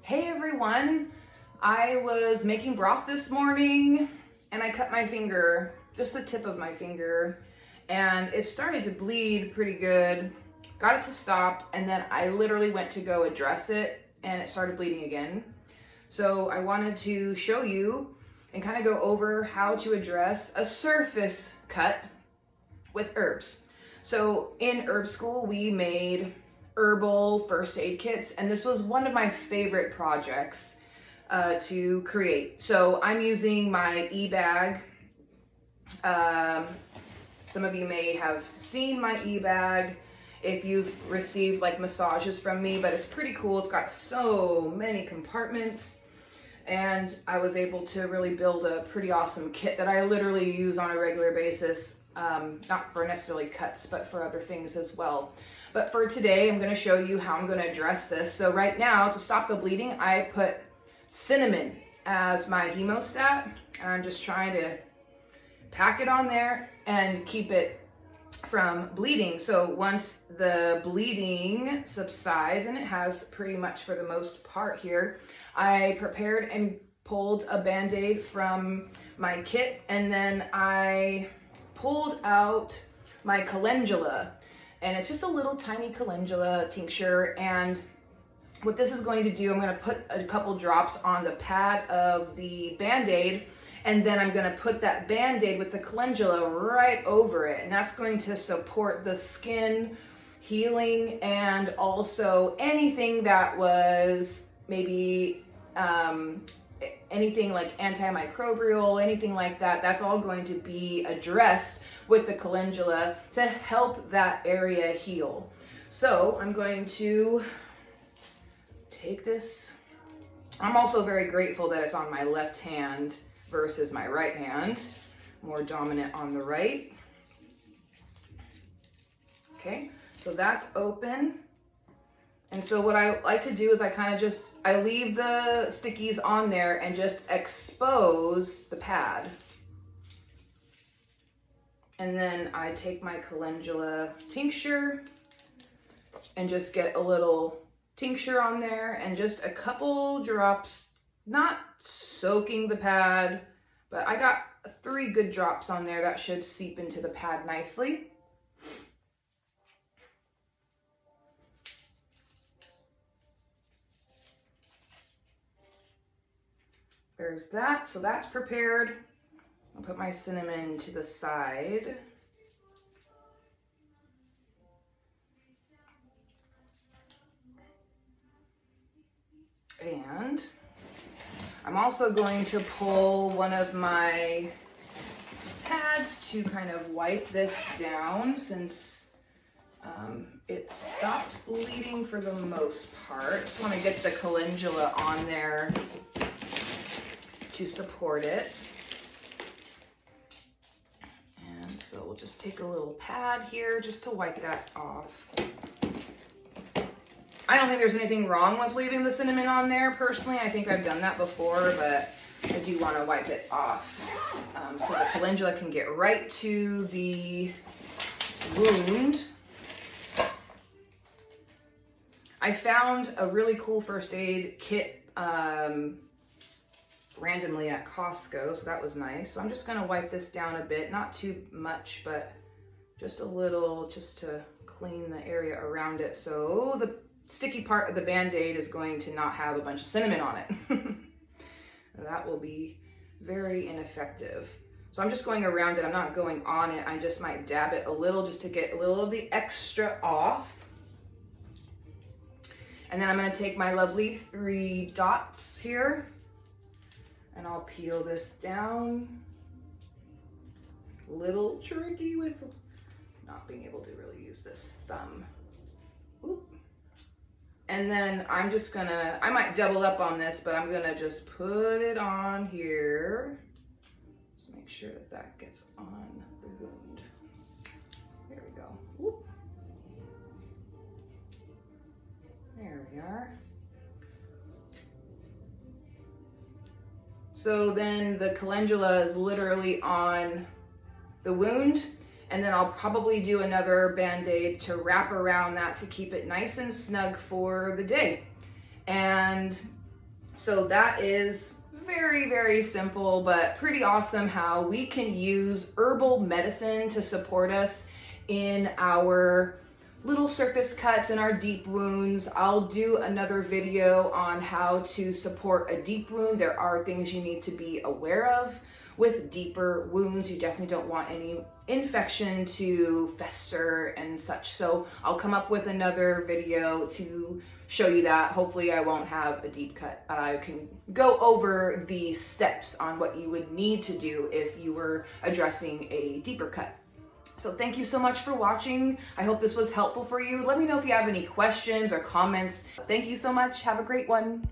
Hey everyone, I was making broth this morning and I cut my finger, just the tip of my finger, and it started to bleed pretty good. Got it to stop, and then I literally went to go address it and it started bleeding again. So I wanted to show you and kind of go over how to address a surface cut with herbs. So in herb school, we made herbal first aid kits, and this was one of my favorite projects to create. So I'm using my e-bag. Some of you may have seen my e-bag if you've received like massages from me, but it's pretty cool. It's got so many compartments, and I was able to really build a pretty awesome kit that I literally use on a regular basis, not for necessarily cuts, but for other things as well. But for today, I'm going to show you how I'm going to address this. So right now, to stop the bleeding, I put cinnamon as my hemostat. I'm just trying to pack it on there and keep it from bleeding. So once the bleeding subsides, and it has pretty much for the most part here, I prepared and pulled a Band-Aid from my kit, and then I pulled out my Calendula. And it's just a little tiny calendula tincture, and what this is going to do, I'm going to put a couple drops on the pad of the Band-Aid, and then I'm going to put that Band-Aid with the calendula right over it, and that's going to support the skin healing and also anything that was maybe anything like antimicrobial, anything like that, that's all going to be addressed with the calendula to help that area heal. So I'm going to take this. I'm also very grateful that it's on my left hand versus my right hand, more dominant on the right. Okay, so that's open. And so what I like to do is I leave the stickies on there and just expose the pad. And then I take my calendula tincture and just get a little tincture on there and just a couple drops, not soaking the pad, but I got 3 good drops on there that should seep into the pad nicely. There's that, so that's prepared. I'll put my cinnamon to the side. And I'm also going to pull one of my pads to kind of wipe this down since it stopped bleeding for the most part. Just want to get the calendula on there to support it. And so we'll just take a little pad here just to wipe that off. I don't think there's anything wrong with leaving the cinnamon on there personally. I think I've done that before, but I do want to wipe it off so the calendula can get right to the wound. I found a really cool first aid kit randomly at Costco, so that was nice. So I'm just going to wipe this down a bit, not too much, but just a little, just to clean the area around it. So the sticky part of the Band-Aid is going to not have a bunch of cinnamon on it. That will be very ineffective. So I'm just going around it. I'm not going on it. I just might dab it a little just to get a little of the extra off. And then I'm going to take my lovely 3 dots here, and I'll peel this down. A little tricky with not being able to really use this thumb. Oop. And then I'm just gonna, I might double up on this, but I'm gonna just put it on here. Just make sure that that gets on the wound. There we go. Whoop. There we are. So then the calendula is literally on the wound, and then I'll probably do another Band-Aid to wrap around that to keep it nice and snug for the day. And So that is very, very simple, but pretty awesome how we can use herbal medicine to support us in our little surface cuts and our deep wounds. I'll do another video on how to support a deep wound. There are things you need to be aware of with deeper wounds. You definitely don't want any infection to fester and such. So I'll come up with another video to show you that. Hopefully I won't have a deep cut. I can go over the steps on what you would need to do if you were addressing a deeper cut. So thank you so much for watching. I hope this was helpful for you. Let me know if you have any questions or comments. Thank you so much. Have a great one.